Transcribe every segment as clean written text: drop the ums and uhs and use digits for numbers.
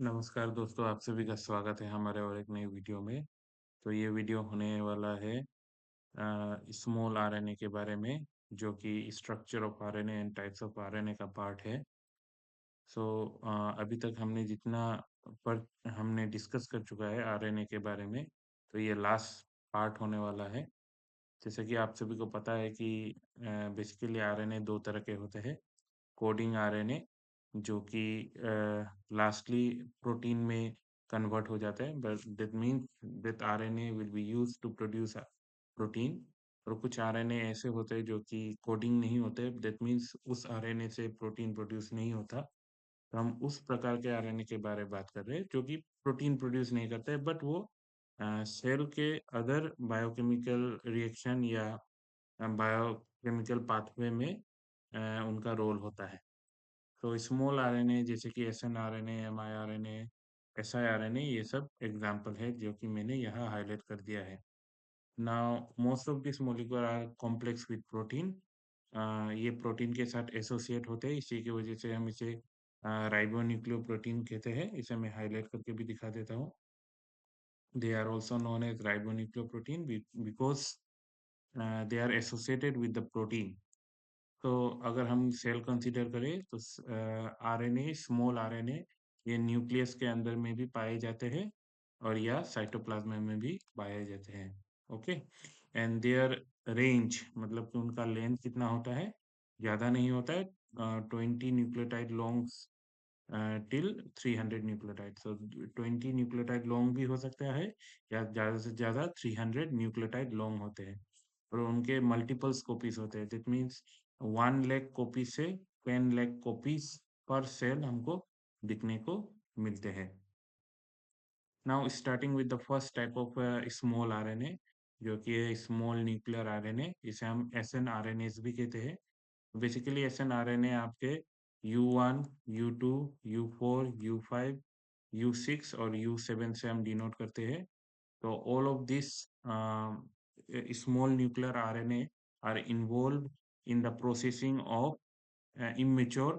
नमस्कार दोस्तों, आप सभी का स्वागत है हमारे और एक नई वीडियो में। तो ये वीडियो होने वाला है स्मॉल आरएनए के बारे में, जो कि structure of RNA and types of RNA का पार्ट है। सो अभी तक हमने डिस्कस कर चुका है आरएनए के बारे में, तो ये लास्ट पार्ट होने वाला है। जैसे कि आप सभी को पता है कि बेसिकली आरएनए 2 तरह के होते हैं। कोडिंग आरएनए जो कि लास्टली प्रोटीन में कन्वर्ट हो जाता है, but that means that RNA will be used to produce protein. और कुछ आरएनए ऐसे होते हैं जो कि कोडिंग नहीं होते, दैट मीन्स उस आरएनए से प्रोटीन प्रोड्यूस नहीं होता। तो हम उस प्रकार के आरएनए के बारे में बात कर रहे हैं जो कि प्रोटीन प्रोड्यूस नहीं करते, बट वो सेल के अदर बायोकेमिकल रिएक्शन या बायोकेमिकल पाथवे में उनका रोल होता है। तो स्मॉल आरएनए जैसे कि एसएनआरएनए, एमआईआरएनए, एसआईआरएनए, ये सब एग्जाम्पल है जो कि मैंने यहाँ हाईलाइट कर दिया है। Now most of this molecule are complex with protein. ये प्रोटीन के साथ एसोसिएट होते हैं, इसी की वजह से हम इसे राइबोन्यूक्लियोप्रोटीन कहते हैं। इसे मैं हाईलाइट करके भी दिखा देता हूँ। They are also known as ribonucleoprotein because they are associated with the protein. तो अगर हम सेल कंसीडर करें तो आरएनए, स्मॉल आरएनए, ये न्यूक्लियस के अंदर में भी पाए जाते हैं और या साइटोप्लाज्म में भी पाए जाते हैं। ओके, एंड देयर रेंज मतलब कि उनका लेंथ कितना होता है, ज़्यादा नहीं होता है, 20 न्यूक्लियोटाइड लॉन्ग्स टिल 300 न्यूक्लियोटाइड। सो 20 न्यूक्लियोटाइड लॉन्ग भी हो सकता है या ज़्यादा से ज़्यादा 300 न्यूक्लियोटाइड लॉन्ग होते हैं। और उनके मल्टीपल्स कॉपीज होते हैं, दैट मीन्स 1 लाख कॉपी से 10 लाख कॉपीज पर सेल हमको दिखने को मिलते हैं। Now starting with the first type of small RNA, जो कि है स्मॉल न्यूक्लियर आरएनए, इसे हम एसएनआरएनएस भी कहते हैं। बेसिकली एसएनआरएनए आपके U1, U2, U4, U5, U6 और U7 से हम डिनोट करते हैं। So all of these small nuclear RNA are involved in the processing of immature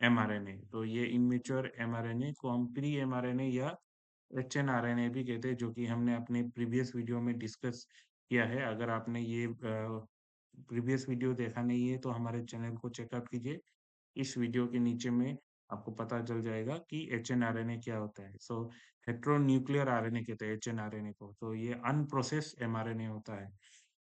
mRNA। तो ये immature mRNA को हम प्री mRNA या HNRNA भी कहते हैं, जो कि हमने अपने प्रीवियस वीडियो में डिस्कस किया है। अगर आपने ये प्रीवियस वीडियो देखा नहीं है तो हमारे चैनल को चेकआउट कीजिए। इस वीडियो के नीचे में आपको पता चल जाएगा कि एचएनआरएनए क्या होता है। सो हेटेरोन्यूक्लियर आरएनए कहते हैं एचएनआरएनए को। तो ये अनप्रोसेस्ड एमआरएनए होता है।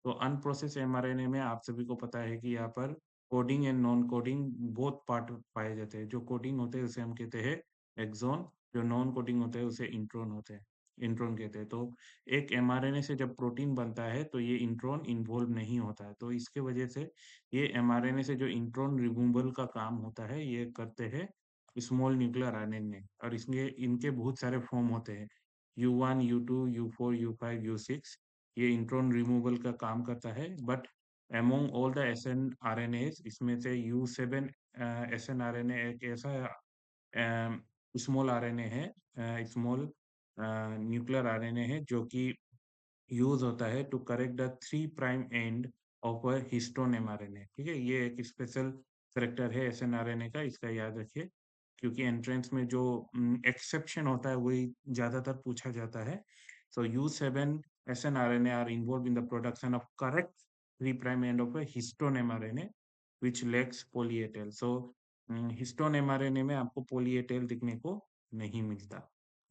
तो अनप्रोसेस्ड एमआरएनए में आप सभी को पता है कि यहाँ पर coding and non coding both part पाए जाते हैं। जो कोडिंग होते हैं उसे हम कहते हैं एक्सॉन, जो नॉन कोडिंग होते हैं उसे इंट्रॉन होते हैं, इंट्रॉन कहते हैं। तो एक एमआरएनए से जब प्रोटीन बनता है तो ये इंट्रॉन इन्वॉल्व नहीं होता है। तो इसके वजह से ये एमआरएनए से जो इंट्रॉन रिमूवल का काम होता है ये करते हैं स्मॉल न्यूक्लियर आरएनए। और इसमें इनके बहुत सारे फॉर्म होते हैं, U1, U2, U4, U5, U6। ये इंट्रॉन रिमूवल का काम करता है। But among all the snRNAs, इसमें से U7 एसएनआरएनए एक ऐसा स्मॉल आरएनए है, स्मॉल न्यूक्लियर आरएनए है, जो कि यूज होता है to correct the 3' end of a histone mRNA. ठीक है, ये एक स्पेशल करेक्टर है एसएनआरएनए का, इसका याद रखिए, क्योंकि एंट्रेंस में जो एक्सेप्शन होता है वही ज्यादातर पूछा जाता है। सो U7 SNRNA are involved in the production of correct 3' end of a histone mRNA which lacks poly-A tail। So histone mRNA में आपको poly-A tail दिखने को नहीं मिलता।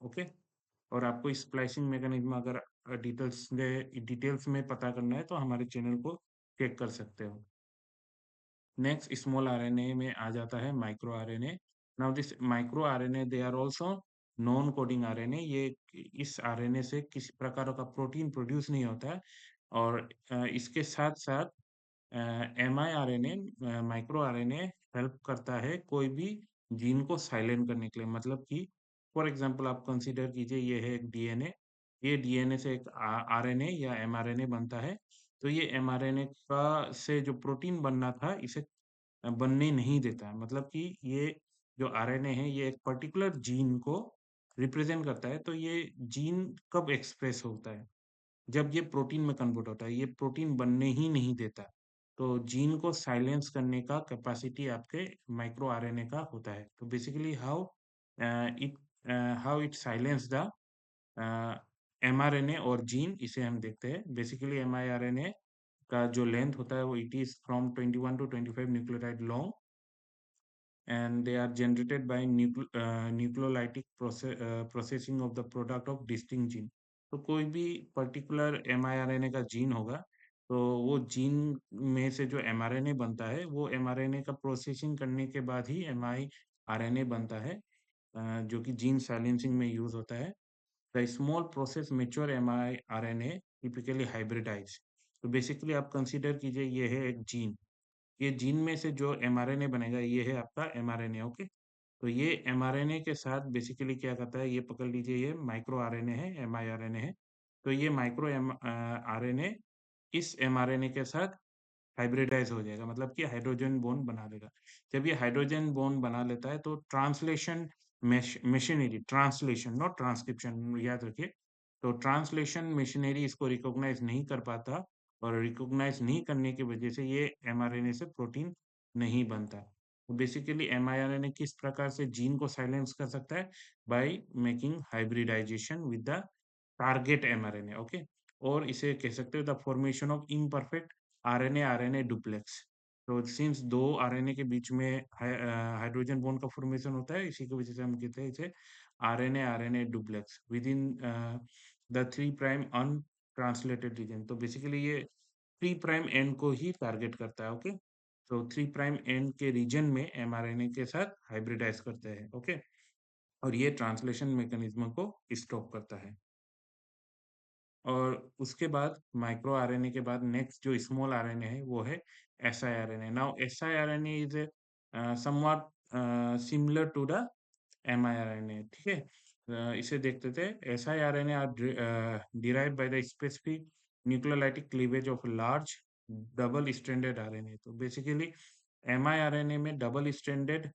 ओके, और आपको स्प्लाइसिंग मैकेनिज्म अगर डिटेल्स में पता करना है तो हमारे चैनल को चेक कर सकते हो। नेक्स्ट स्मॉल आरएनए में आ जाता है micro RNA. Now this micro RNA they are also non coding RNA. ये इस आरएनए से किसी प्रकार का प्रोटीन प्रोड्यूस नहीं होता है। और इसके साथ साथ एमआईआरएनए, माइक्रो आरएनए हेल्प करता है कोई भी जीन को साइलेंट करने के लिए। मतलब कि फॉर एग्जांपल आप कंसीडर कीजिए, ये है एक डीएनए, ये डीएनए से एक आरएनए या एमआरएनए बनता है। तो ये एमआरएनए का से जो प्रोटीन बनना था इसे बनने नहीं देता है। मतलब कि ये जो आरएनए है ये एक पर्टिकुलर जीन को रिप्रेजेंट करता है। तो ये जीन कब एक्सप्रेस होता है, जब ये प्रोटीन में कन्वर्ट होता है। ये प्रोटीन बनने ही नहीं देता। तो जीन को साइलेंस करने का कैपेसिटी आपके माइक्रो आरएनए का होता है। तो basically how it how it silence the mRNA और जीन, इसे हम देखते हैं। बेसिकली miRNA का जो लेंथ होता है वो it is from 21 to 25 nucleotide long, and they are generated by nucleolytic processing of the product of distinct gene। तो कोई भी पर्टिकुलर mRNA का जीन होगा, तो वो जीन में से जो mRNA बनता है वो mRNA का प्रोसेसिंग करने के बाद ही miRNA बनता है, जो कि जीन साइलेंसिंग में यूज होता है। The small process mature mRNA typically hybridise. तो बेसिकली आप कंसीडर कीजिए ये है एक जीन, ये जीन में से जो mRNA बनेगा ये है आपका mRNA। ओके, तो ये mRNA के साथ बेसिकली क्या करता है, ये पकड़ लीजिए ये माइक्रो आरएनए है, miRNA है। तो ये माइक्रो आरएनए इस mRNA के साथ हाइब्रिडाइज हो जाएगा, मतलब कि हाइड्रोजन बॉन्ड बना लेगा। जब ये हाइड्रोजन बॉन्ड बना लेता है तो translation machinery, translation not transcription, याद रखिए। तो ट्रांसलेशन मशीनरी इसको रिकॉग्नाइज नहीं कर पाता, और रिकॉग्नाइज नहीं करने की वजह से ये mRNA से प्रोटीन नहीं बनता। तो बेसिकली mRNA किस प्रकार से जीन को साइलेंस कर सकता है, by making hybridisation with the target mRNA। Okay, और इसे कह सकते हो the formation of imperfect RNA RNA duplex. तो सिंस दो आरएनए के बीच में हाइड्रोजन बॉन्ड का फॉर्मेशन होता है, इसी की वजह से हम कहते हैं इसे RNA RNA duplex with in the 3 prime untranslated region. तो बेसिकली ये 3 प्राइम एंड को ही टारगेट करता है। ओके, तो 3 प्राइम एंड के रीजन में एमआरएनए के साथ हाइब्रिडाइज करते हैं। ओके, और ये ट्रांसलेशन मैकेनिज्म को स्टॉप करता है। और उसके बाद माइक्रो आरएनए के बाद नेक्स्ट जो स्मॉल आरएनए है वो है siRNA। Now siRNA is somewhat similar to the miRNA। ठीक है, इसे देखते थे। siRNA are derived by the specific nucleolytic cleavage of large double stranded RNA। तो बेसिकली miRNA में डबल स्ट्रैंडेड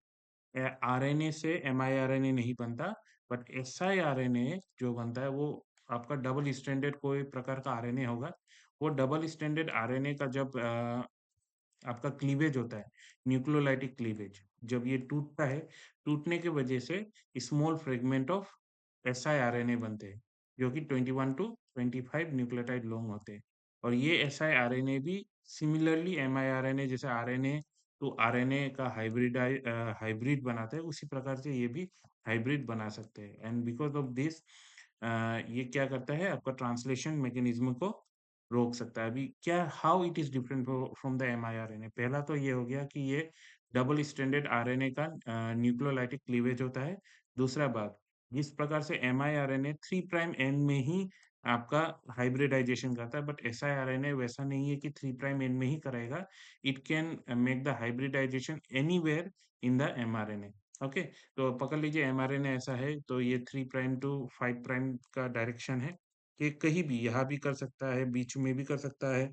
आरएनए से एमआईआरएनए नहीं बनता, बट एसआईआरएनए जो बनता है वो आपका डबल स्ट्रैंडेड कोई प्रकार का आरएनए होगा। वो डबल स्ट्रैंडेड आरएनए का जब आपका क्लीवेज होता है, न्यूक्लियोलाइटिक क्लीवेज, जब ये टूटता है, टूटने की वजह से स्मॉल फ्रेगमेंट ऑफ siRNA बनते हैं, जो कि 21 टू 25 न्यूक्लियोटाइड लॉन्ग होते हैं। और ये siRNA भी सिमिलरली miRNA जैसे आरएनए तो आरएनए का हाइब्रिड बनाते हैं, उसी प्रकार से ये भी हाइब्रिड बना सकते हैं। एंड बिकॉज ऑफ दिस ये क्या करता है, आपका ट्रांसलेशन मैकेनिज्म को रोक सकता है। अभी क्या, how it is different from the miRNA, पहला तो ये हो गया कि ये डबल स्ट्रैंडेड आरएनए का न्यूक्लियोलाइटिक क्लीवेज होता है। दूसरा बात, जिस प्रकार से एमआईआरएनए 3 प्राइम एंड में ही आपका हाइब्रिडाइजेशन करता है, बट एसआईआरएनए वैसा नहीं है कि 3 प्राइम एंड में ही कराएगा। It can make the hybridisation anywhere in the mRNA. Okay, तो पकड़ लीजिए एमआरएनए ऐसा है, तो ये 3 प्राइम टू 5 प्राइम का डायरेक्शन है कि कहीं भी, यहाँ भी कर सकता है, बीच में भी कर सकता है,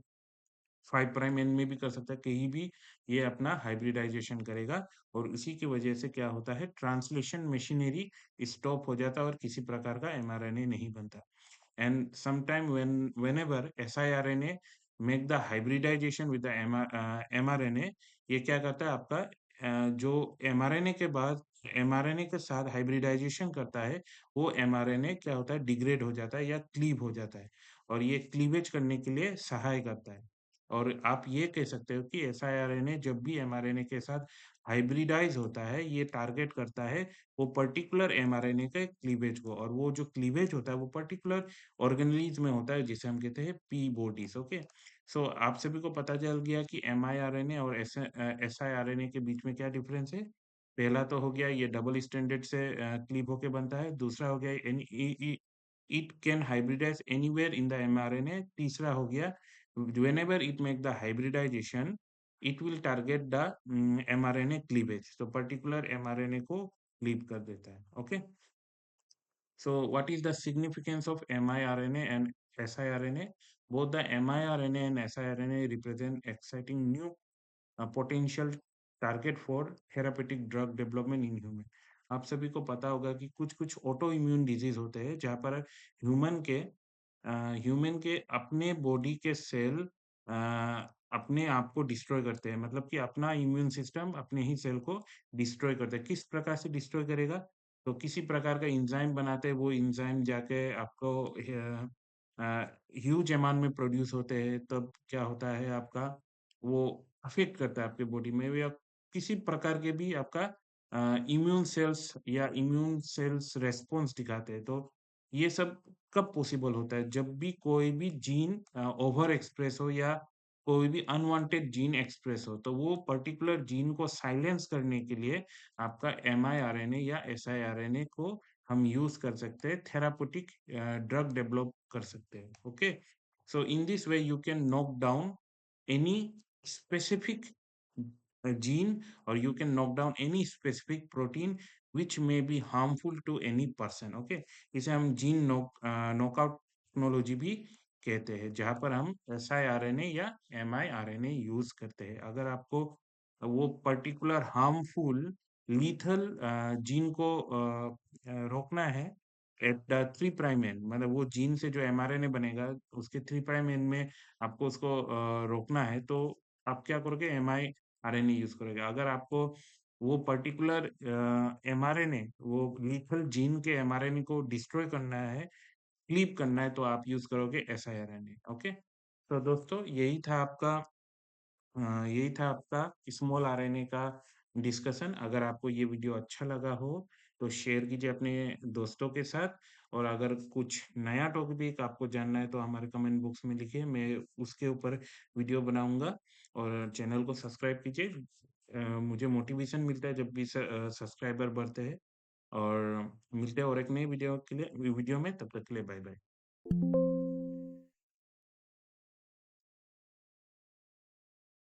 5 प्राइम एंड में भी कर सकता है, कहीं भी ये अपना हाइब्रिडाइजेशन करेगा। और उसी की वजह से क्या होता है, ट्रांसलेशन मशीनरी स्टॉप हो जाता है और किसी प्रकार का एमआरएनए नहीं बनता। And sometime whenever siRNA make the hybridization with the mRNA, ये क्या करता है आपका जो mRNA के बाद mRNA के साथ हाइब्रिडाइजेशन करता है, वो mRNA क्या होता है, डिग्रेड हो जाता है या क्लीव हो जाता है, और ये क्लीवेज करने के लिए सहाय करता है। और आप ये कह सकते हो कि siRNA जब भी mRNA के साथ हाइब्रिडाइज होता है, ये टारगेट करता है वो पर्टिकुलर mRNA के क्लीवेज को, और वो जो क्लीवेज होता है वो पर्टिकुलर ऑर्गेनेलिज में होता है, जिसे हम कहते हैं पी बॉडीज। ओके, सो आप सभी को पता चल गया कि एमआईआरएनए और एसआईआरएनए के बीच में क्या डिफरेंस है। पहला तो हो गया ये डबल स्टैंडर्ड से क्लीव होके बनता है। दूसरा हो गया it can hybridise anywhere in the mRNA. तीसरा हो गया whenever it make the hybridization, it will target the mRNA cleavage, तो पर्टिकुलर mRNA को क्लीव कर देता है। Okay, so what is the significance of miRNA and siRNA? Both the miRNA and siRNA represent exciting new potential target for therapeutic drug development in human। आप सभी को पता होगा कि कुछ ऑटो इम्यून डिजीज होते हैं जहाँ पर ह्यूमन के अपने बॉडी के सेल अपने आप को डिस्ट्रॉय करते हैं, मतलब कि अपना इम्यून सिस्टम अपने ही सेल को डिस्ट्रॉय करता है। किस प्रकार से डिस्ट्रॉय करेगा, तो किसी प्रकार का एंजाइम बनाते हैं, वो एंजाइम जाके आपको ह्यूज अमाउंट में प्रोड्यूस होते हैं, तब क्या होता है आपका, वो अफ़ेक्ट करता है आपके बॉडी में या किसी प्रकार के भी आपका इम्यून सेल्स रिस्पॉन्स दिखाते हैं। तो ये सब कब पॉसिबल होता है? जब भी कोई भी जीन ओवर एक्सप्रेस हो या कोई भी अनवांटेड जीन एक्सप्रेस हो, तो वो पर्टिकुलर जीन को साइलेंस करने के लिए आपका एमआईआरएनए या एसआईआरएनए को हम यूज़ कर सकते हैं, थेराप्यूटिक ड्रग डेवलप कर सकते हैं, okay? So in this way you can knock down any specific gene or you can knock down any specific protein which may be harmful to any person, okay? इसे हम gene knockout technology भी कहते हैं, जहाँ पर हम siRNA या miRNA use करते हैं। अगर आपको वो पर्टिकुलर हार्मफुल लीथल जीन को रोकना है एट द 3 प्राइम एंड, मतलब वो जीन से जो एमआरएनए बनेगा उसके 3 प्राइम एंड में आपको उसको रोकना है, तो आप क्या करोगे, एमआईआरएनए यूज़ करोगे। अगर आपको वो पर्टिकुलर एमआरएनए, वो लीथल जीन के एमआरएनए को डिस्ट्रॉय करना है, क्लीव करना है, तो आप यूज़ करोगे एसआईआरएनए, ओके? तो दोस्तों यही था आपका स्मॉल आरएनए का डिस्कशन। अगर आपको ये वीडियो अच्छा लगा हो तो शेयर कीजिए अपने दोस्तों के साथ, और अगर कुछ नया टॉपिक आपको जानना है तो हमारे कमेंट बॉक्स में लिखिए, मैं उसके ऊपर वीडियो बनाऊंगा। और चैनल को सब्सक्राइब कीजिए। मुझे मोटिवेशन मिलता है जब भी सब्सक्राइबर बढ़ते हैं। और मिलते हैं और एक नई वीडियो में, तब तक के लिए बाय बाय।